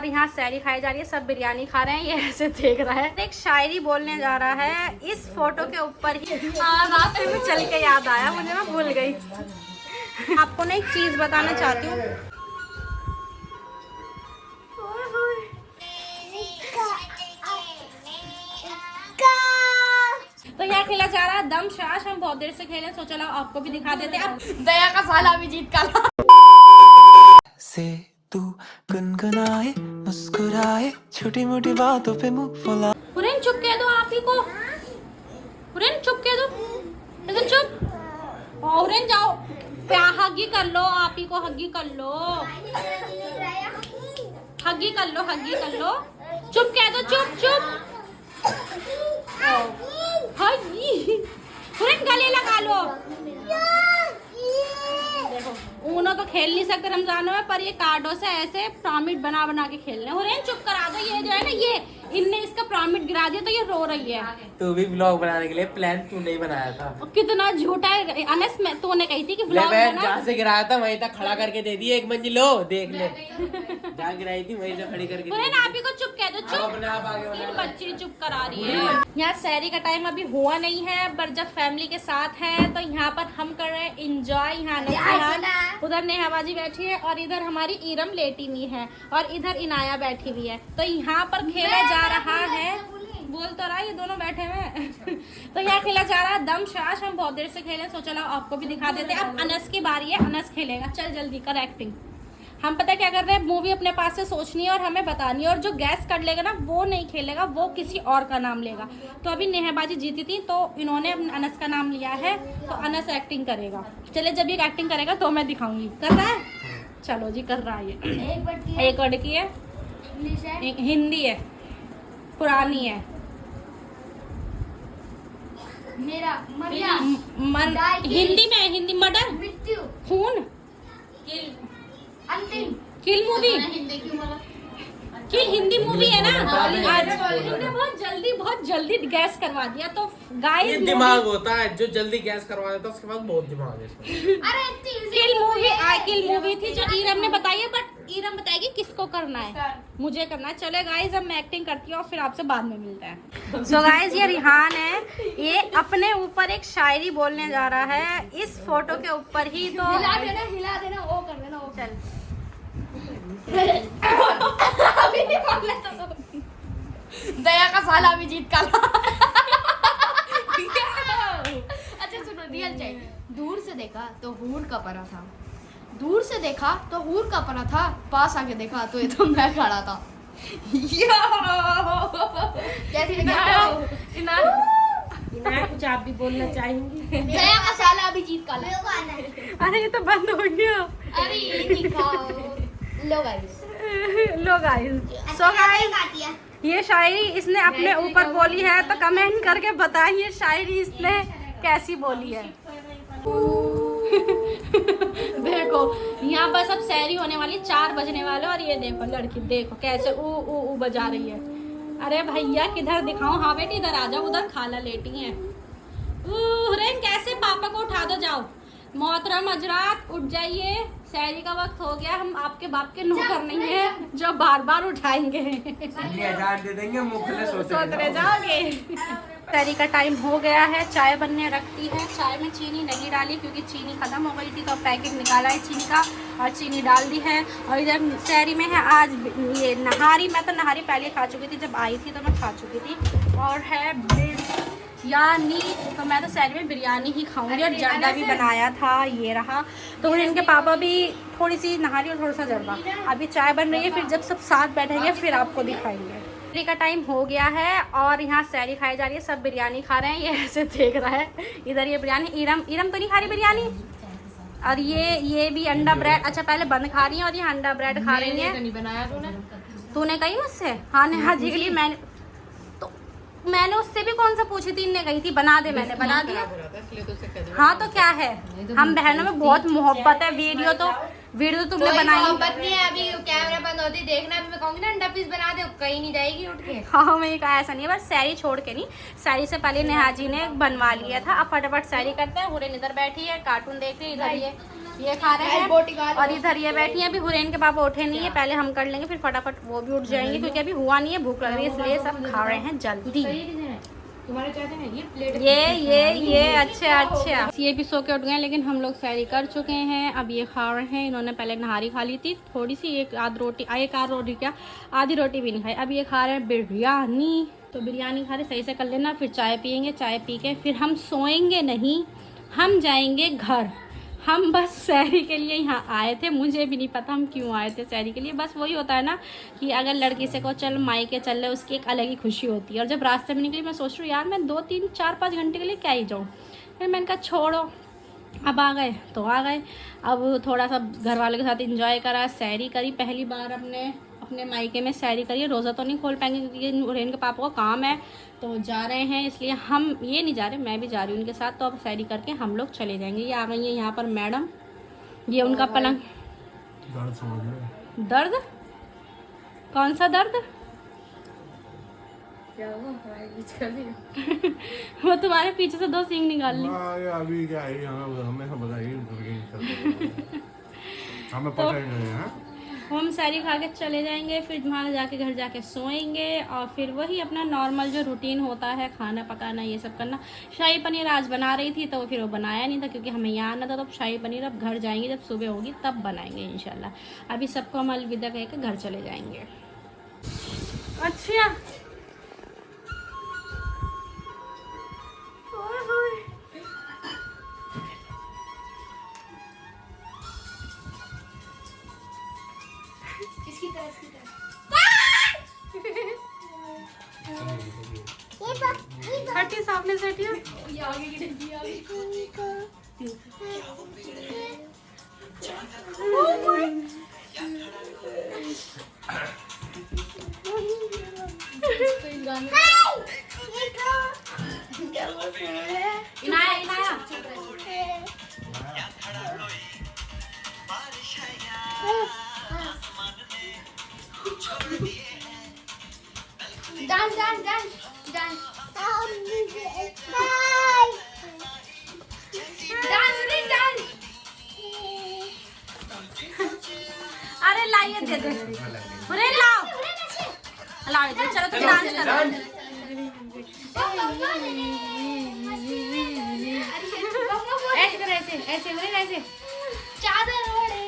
और यहाँ सैरी खाई जा रही है, सब बिरयानी खा रहे हैं, ये ऐसे देख रहा है। एक शायरी बोलने जा रहा है इस फोटो के ऊपर ही। रास्ते में चल के याद आया मुझे, मैं भूल गई। आपको ना एक चीज बताना चाहती हूँ। तो यहाँ खेला जा रहा है दम शाश। हम बहुत देर से खेले, सोचा लो आपको भी दिखा देते हैं। अब दया का साला अभिजीत का से तू गुनगुनाए मुस्कुराए छोटी मोटी बातों पे मुंह फुला। हुरैन चुप कह दो आप ही को, हुरैन चुप कह दो, ऐसे चुप। हुरैन जाओ हगी कर लो, आप ही को हगी कर लो, हगी कर लो, हगी कर लो। चुप कह दो, चुप चुप। हुरैन गले लगा लो। ऊनो तो खेल नहीं सकते रमजान में, पर ये कार्डों से ऐसे पिरामिड बना बना के खेल रहे हैं। हुरैन चुप करा दो। ये जो है ना, ये इनने इसका पिरामिड गिरा दिया तो ये रो रही है। तू भी व्लॉग बनाने के लिए प्लान तू नहीं बनाया था। कितना झूठा है अनस। मैं तूने कही थी कि व्लॉग बना। जहाँ से गिराया था वहीं तक खड़ा करके दे दी एक मंजिल। लो देख ले जहाँ गिराई थी वहीं से खड़ी करके। हुरैन आप ही को चुप कह दो, चुप। अपने आप आगे बढ़ा। बच्ची चुप करा रही है। यहाँ सैरी का टाइम अभी हुआ नहीं है, पर जब फैमिली के साथ है तो यहाँ पर हम कर रहे हैं इंजॉय। यहाँ उधर नेहाबाजी बैठी है और इधर हमारी ईरम लेटी हुई है और इधर इनाया बैठी हुई है। तो यहाँ पर खेला जा रहा है, बोल तो रहा है, ये दोनों बैठे हुए तो यहाँ खेला जा रहा है दम शाश। हम बहुत देर से खेले, सोचा लो आपको भी दिखा देते हैं। अब अनस की बारी है, अनस खेलेगा। चल जल्दी कर एक्टिंग। हम पता क्या कर रहे हैं, मूवी अपने पास से सोचनी है और हमें बतानी है, और जो गैस कर लेगा ना वो नहीं खेलेगा, वो किसी और का नाम लेगा। तो अभी नेहाबाजी जीती थी तो इन्होंने अनस का नाम लिया है, तो अनस एक्टिंग करेगा। चले जब ये एक्टिंग करेगा तो मैं दिखाऊंगी। कर रहा है? चलो जी कर रहा है ये। एक वर्ड की है, एक हिंदी है, पुरानी है। मेरा हिंदी में, हिंदी मर्डर, मृत्यु, खून, अंतिम, किल मूवी। किल हिंदी मूवी है ना। इन्होंने बहुत जल्दी गैस करवा दिया। तो गाइस दिमाग होता है जो जल्दी गैस करवा देता है, उसके पास बहुत दिमाग है इसमें। किल मूवी थी जो ईरम ने बताई है, बट ईरम बताएगी किसको करना है। मुझे करना है। चले गाइस, अब मैं एक्टिंग करती हूँ और फिर आपसे बाद में मिलते हैं। सो गाइस, ये रिहान है, ये अपने ऊपर एक शायरी बोलने जा रहा है इस फोटो के ऊपर ही। तो हिला देना, वो कर देना, वो चल अभी नहीं बोलना तो दया का साला अभिजीत का अच्छा सुनो, रियल चाहिए। दूर से देखा तो हूर का परा था, दूर से देखा तो हूर का परा था, पास आके देखा तो ये तो मैं खड़ा था। कैसी लगी? इनाया कुछ आप भी बोलना चाहेंगी? दया का साला अभिजीत का। अरे ये तो बंद हो गया। अरे ये दिखाओ। लो गाइस, लो गाइस, सो गाइस, ये शायरी इसने अपने ऊपर बोली है, तो कमेंट करके बताइए शायरी इसने कैसी बोली है। देखो यहाँ बस अब सैरी होने वाली, 4 बजने वाले, और ये देखो लड़की, देखो कैसे ऊ ऊ ऊ बजा रही है। अरे भैया किधर दिखाऊं? हाँ बेटी इधर आ जाओ, उधर खाला लेटी है। हुरैन कैसे पापा को उठा दो, जाओ। मोहतरम हजरात उठ जाइए, सैरी का वक्त हो गया। हम आपके बाप के नौकर नहीं है जो बार बार उठाएंगे। दे देंगे, मुखले सोते जाओगे। सैरी का टाइम हो गया है, चाय बनने रखती है। चाय में चीनी नहीं डाली क्योंकि चीनी खत्म हो गई थी, तो पैकेट निकाला है चीनी का और चीनी डाल दी है। और इधर सैरी में है आज ये नहारी। मैं तो नहारी पहले खा चुकी थी, जब आई थी तो मैं खा चुकी थी। और है बिरयानी, तो मैं तो सैरी में बिरयानी ही खाऊंगी। और जर्दा भी बनाया था, ये रहा। तो इनके पापा भी थोड़ी सी नहारी और थोड़ा सा जर्दा। अभी चाय बन रही है, फिर जब सब साथ बैठेंगे फिर आपको दिखाएंगे। सैरी का टाइम हो गया है और यहाँ सैरी खाई जा रही है, सब बिरयानी खा रहे हैं। ये ऐसे देख रहा है। इधर ये बिरयानी, ईरम तो नहीं खा रही बिरयानी। और ये भी अंडा ब्रेड, अच्छा पहले बंद खा रही है और ये अंडा ब्रेड खा रही है। नहीं बनाया तूने कही मुझसे? हाँ नेहाजी के लिए मैंने उससे भी कौन सा पूछी थी, इनने कही थी बना दे, मैंने बना दिया। हाँ तो क्या है, हम बहनों में बहुत मोहब्बत है। वीडियो तो तुमने कोई बनाई। मोहब्बत नहीं है, अभी कैमरा बंद होती देखना, अभी मैं कहूंगी ना अंडा पीस बना दे, कहीं नहीं जाएगी उठ के। हाँ मैंने कहा ऐसा नहीं है, बस सैरी छोड़ के नहीं, सैरी से पहले नेहा जी ने बनवा लिया था। अब फटाफट सैरी करते हैं। हुरैन इधर बैठी है, कार्टून देख रही है, इधर ये खा रहे हैं और इधर ये बैठी है। अभी हुरैन के पापा उठे नहीं है, पहले हम कर लेंगे फिर फटाफट वो भी उठ जाएंगे, क्योंकि अभी हुआ नहीं है, भूख लग रही है, इसलिए सब खा रहे हैं जल्दी। तुम्हारे चाहते हैं ये प्लेट ये अच्छा ये भी सो के उठ गए, लेकिन हम लोग सैरी कर चुके हैं। अब ये खा रहे हैं। इन्होंने पहले नहारी खा ली थी थोड़ी सी, एक आध रोटी क्या आधी रोटी भी नहीं खाई। अब ये खा रहे हैं बिरयानी। तो बिरयानी खा रहे, सही से कर लेना, फिर चाय पियेंगे, चाय पी के फिर हम सोएंगे नहीं, हम जाएंगे घर। हम बस सैरी के लिए यहाँ आए थे, मुझे भी नहीं पता हम क्यों आए थे सैरी के लिए। बस वही होता है ना कि अगर लड़की से को चल मायके चल रहे, उसकी एक अलग ही खुशी होती है। और जब रास्ते में निकली मैं सोच रही हूँ यार मैं 2 3 4 5 घंटे के लिए क्या ही जाऊँ। फिर मैंने कहा छोड़ो, अब आ गए तो आ गए। अब थोड़ा सा घर वालों के साथ इंजॉय करा, सैरी करी, पहली बार अपने मायके में सैरी करिए। रोज़ा तो नहीं खोल पाएंगे क्योंकि हुरैन के पापा को काम है, तो जा रहे हैं, इसलिए हम ये नहीं जा रहे, मैं भी जा रही हूँ उनके साथ। तो अब सैरी करके हम लोग चले जाएंगे। ये आ गई है यहाँ पर मैडम, ये उनका पलंग। दर्द कौन सा दर्द? वो तुम्हारे पीछे से 2 सींग निकाल ली। अभी क्या है हमें सब बताइए हमें पता ही नहीं है। हम सैरी खा के चले जाएंगे, फिर वहाँ जाके घर जाके सोएंगे और फिर वही अपना नॉर्मल जो रूटीन होता है, खाना पकाना ये सब करना। शाही पनीर आज बना रही थी तो फिर वो बनाया नहीं था क्योंकि हमें यहाँ आना था। तो शाही पनीर अब घर जाएंगे, जब सुबह होगी तब बनाएंगे इंशाल्लाह। अभी सबको हम अलविदा कह के घर चले जाएंगे। अच्छा हटी सामने से हटिए। Inaya Inaya dance dance dance dance dance. अरे लाइए दे दे, अरे लाओ लाओ इधर, चलो तुम डांस करो। ऐसे करो, ऐसे ऐसे ऐसे चादर ओढ़े।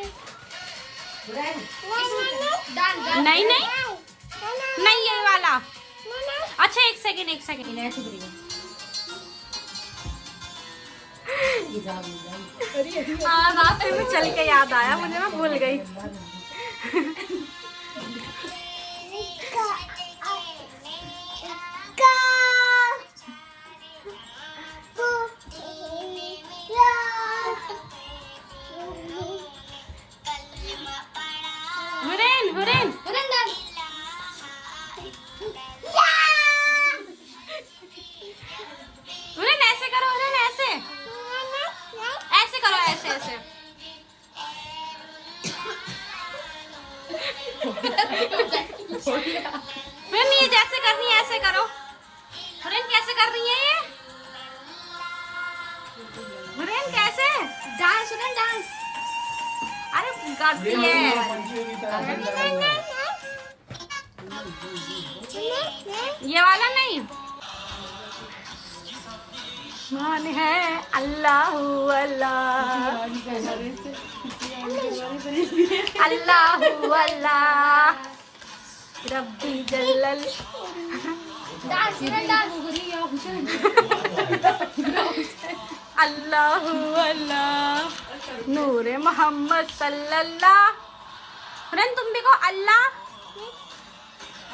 डांस नहीं नहीं नहीं ये वाला। अच्छा एक सेकंड हाँ रास्ते में चल के याद आया मुझे, मैं भूल गई। हुरैन हुरैन हुरैन डांस। हुरैन ऐसे करो, हुरैन ऐसे ऐसे करो, ऐसे ऐसे। हुरैन ये जैसे करनी है ऐसे करो। हुरैन कैसे कर रही है ये? हुरैन कैसे डांस हुरैन डांस। अरे करती है ये वाला नहीं। मान है अल्लाह अल्लाह अल्लाह अल्लाह रब्बी जल्लल। Dance Hurain dance. अल्लाह अल्लाह नूरे मोहम्मद सल्लल्लाह। हुरैन तुम भी कहो अल्लाह।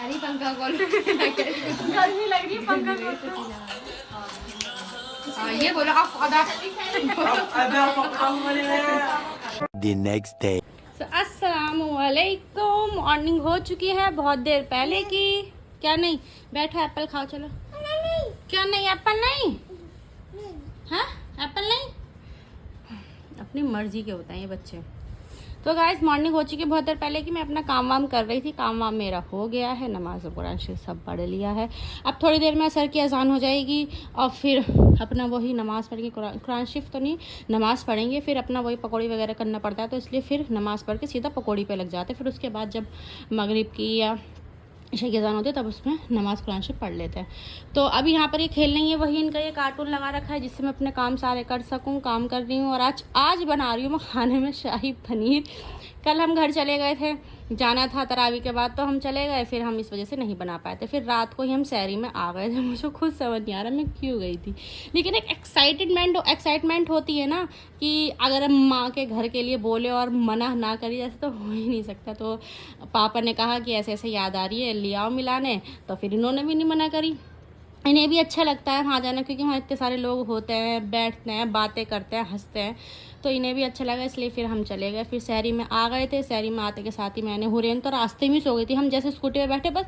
अरे पंखा खोल। गर्मी लग रही है, पंखा खोल। ये बोलो आप अदा। The next day. अस्सलामुअलैकुम। मॉर्निंग हो चुकी है बहुत देर पहले की। क्या नहीं बैठो, एप्पल खाओ चलो। क्या नहीं एप्पल नहीं? हाँ एप्पल नहीं? अपनी मर्जी के होते हैं ये बच्चे। तो गाइस मॉर्निंग हो चुकी है बहुत देर पहले कि मैं अपना काम वाम कर रही थी। काम वाम मेरा हो गया है, नमाज कुरान शरीफ सब पढ़ लिया है। अब थोड़ी देर में असर की अजान हो जाएगी और फिर अपना वही नमाज़ पढ़ के कुरान शरीफ तो नहीं, नमाज़ पढ़ेंगे। फिर अपना वही पकौड़ी वगैरह करना पड़ता है, तो इसलिए फिर नमाज़ पढ़ के सीधा पकौड़ी पे लग जाते हैं। फिर उसके बाद जब मगरिब की या ईशा की अज़ान होती है तब उसमें नमाज़ कुरान शरीफ पढ़ लेते हैं। तो अभी यहाँ पर ये खेल रही है, वही इनका ये कार्टून लगा रखा है जिससे मैं अपने काम सारे कर सकूँ। काम कर रही हूँ और आज बना रही हूँ मैं खाने में शाही पनीर। कल हम घर चले गए थे, जाना था तरावी के बाद, तो हम चले गए, फिर हम इस वजह से नहीं बना पाए थे। फिर रात को ही हम सहरी में आ गए थे। मुझे खुद समझ नहीं आ रहा मैं क्यों गई थी, लेकिन एक एक्साइटमेंट होती है ना कि अगर हम माँ के घर के लिए बोले और मना ना करी जैसे तो हो ही नहीं सकता। तो पापा ने कहा कि ऐसे ऐसे याद आ रही है, ले आओ मिलाने, तो फिर इन्होंने भी नहीं मना करी। इन्हें भी अच्छा लगता है वहाँ जाना, क्योंकि वहाँ इतने सारे लोग होते हैं, बैठते हैं, बातें करते हैं, हंसते हैं, तो इन्हें भी अच्छा लगा, इसलिए फिर हम चले गए। फिर सहरी में आ गए थे। सहरी में आते के साथ ही मैंने हुरैन तो रास्ते में सो गई थी। हम जैसे स्कूटी पे बैठे बस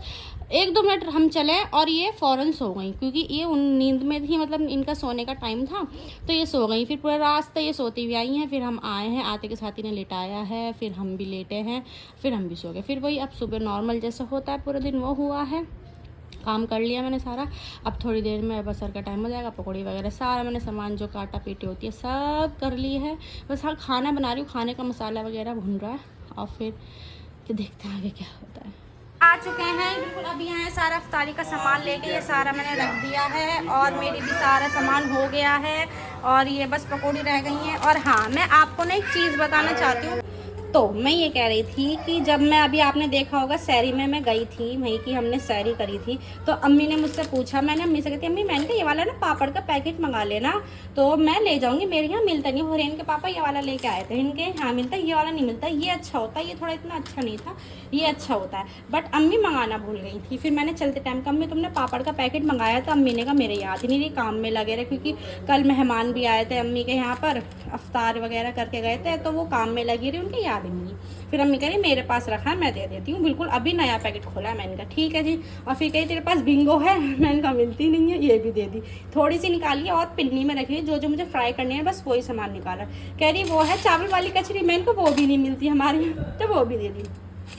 1-2 मिनट हम चले और ये फ़ौरन सो गई, क्योंकि ये उन नींद में थी, मतलब इनका सोने का टाइम था, तो ये सो गई। फिर पूरा रास्ते ये सोती हुई आई हैं। फिर हम आए हैं, आते के साथ इन्हें लिटाया है, फिर हम भी लेटे हैं, फिर हम भी सो गए। फिर वही अब सुबह नॉर्मल जैसा होता है पूरा दिन वो हुआ है। काम कर लिया मैंने सारा। अब थोड़ी देर में बसर का टाइम हो जाएगा, पकौड़ी वगैरह सारा मैंने सामान जो काटा पीटी होती है सब कर ली है। बस हाँ खाना बना रही हूँ, खाने का मसाला वगैरह भून रहा है और फिर तो देखते हैं आगे क्या होता है। आ चुके हैं बिल्कुल, अभी यहाँ सारा इफ्तारी का सामान लेके ये सारा मैंने रख दिया है और मेरी भी सारा सामान हो गया है और ये बस पकौड़ी रह गई हैं। और हाँ, मैं आपको ना एक चीज़ बताना चाहती हूँ। तो मैं ये कह रही थी कि जब मैं अभी आपने देखा होगा सहरी में मैं गई थी, वहीं की हमने सहरी करी थी, तो अम्मी ने मुझसे पूछा, मैंने अम्मी से कहती अम्मी मैंने कहा ये वाला ना पापड़ का पैकेट मंगा लेना, तो मैं ले जाऊंगी, मेरे यहाँ मिलता नहीं। हुरैन के पापा ये वाला लेके आए थे, इनके यहाँ मिलता है, ये वाला नहीं मिलता, ये अच्छा होता है, ये थोड़ा इतना अच्छा नहीं था, ये अच्छा होता है। बट अम्मी मंगाना भूल गई थी। फिर मैंने चलते टाइम कहा अम्मी तुमने पापड़ का पैकेट मंगाया था? अम्मी ने कहा मेरे याद ही नहीं रही, काम में लगे रहे, क्योंकि कल मेहमान भी आए थे अम्मी के यहाँ पर, अफ्तार वगैरह करके गए थे, तो वो काम में लगी रही, उनके याद ही नहीं। फिर अम्मी कह रही मेरे पास रखा है, मैं दे देती हूँ, बिल्कुल अभी नया पैकेट खोला है। मैंने कहा ठीक है जी। और फिर कही तेरे पास बिंगो है? मैंने कहा मिलती नहीं है, ये भी दे दी। थोड़ी सी निकाली और पिन्नी में रखी, जो जो मुझे फ्राई करनी है बस वही सामान निकाला। कह रही वो है चावल वाली कचरी, मैंने कहा वो भी नहीं मिलती हमारे यहाँ, तो वो भी दे दी।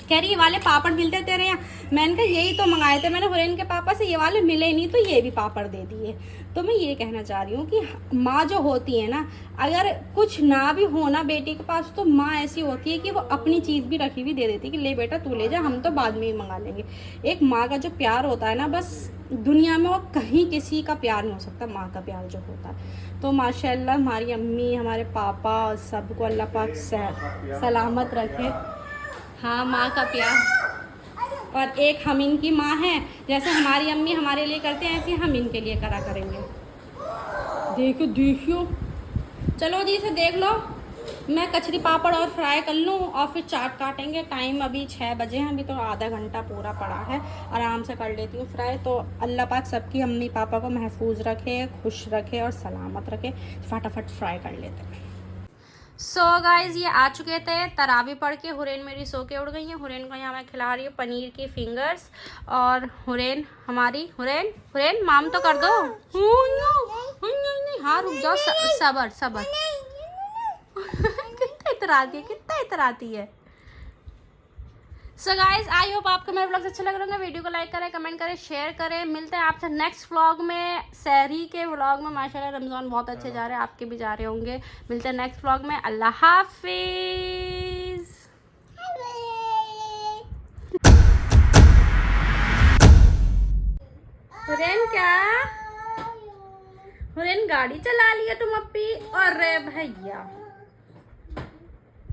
कह रही ये वाले पापड़ मिलते तेरे यहाँ? मैंने कहा यही तो मंगाए थे मैंने हुरैन के पापा से, ये वाले मिले नहीं तो ये भी पापड़ दे दिए। तो मैं ये कहना चाह रही हूँ कि माँ जो होती है ना, अगर कुछ ना भी हो ना बेटी के पास, तो माँ ऐसी होती है कि वो अपनी चीज़ भी रखी हुई दे देती है कि ले बेटा तू ले जा, हम तो बाद में ही मंगा लेंगे। एक माँ का जो प्यार होता है ना, बस दुनिया में और कहीं किसी का प्यार नहीं हो सकता माँ का प्यार जो होता है। तो माशाल्लाह हमारी अम्मी, हमारे पापा, सबको अल्लाह पाक सलामत रखे। हाँ, माँ का प्यार। और एक हम इनकी माँ हैं, जैसे हमारी अम्मी हमारे लिए करते हैं ऐसे हम इनके लिए करा करेंगे। देखियो चलो जी, इसे देख लो, मैं कचरी पापड़ और फ्राई कर लूँ और फिर चाट काटेंगे। टाइम अभी 6 बजे हैं, अभी तो आधा घंटा पूरा पड़ा है, आराम से कर लेती हूँ फ्राई। तो अल्लाह पाक सबकी अम्मी पापा को महफूज रखे, खुश रखे और सलामत रखे। फटाफट फ्राई कर लेते हैं। सो गाइज ये आ चुके थे तरावी पढ़ के। हुरैन मेरी सो के उड़ गई है। हुरैन को यहाँ मैं खिला रही हूँ पनीर की फिंगर्स। और हुरैन हमारी, हुरैन माम तो कर दो। नहीं, हाँ रुक जाओ, सबर कितना इतराती है। सो गाइज आई होप आपको मेरे व्लॉग अच्छा लग रहा होगा। वीडियो को लाइक करें, कमेंट करें, शेयर करें। मिलते हैं आपसे नेक्स्ट व्लॉग में, सहरी के व्लॉग में। माशाल्लाह रमज़ान बहुत अच्छे जा रहे हैं, आपके भी जा रहे होंगे। मिलते हैं नेक्स्ट व्लॉग में। अल्लाह हाफिज़। हुरैन क्या? हुरैन गाड़ी चला लिया तुम अपी? अरे भैया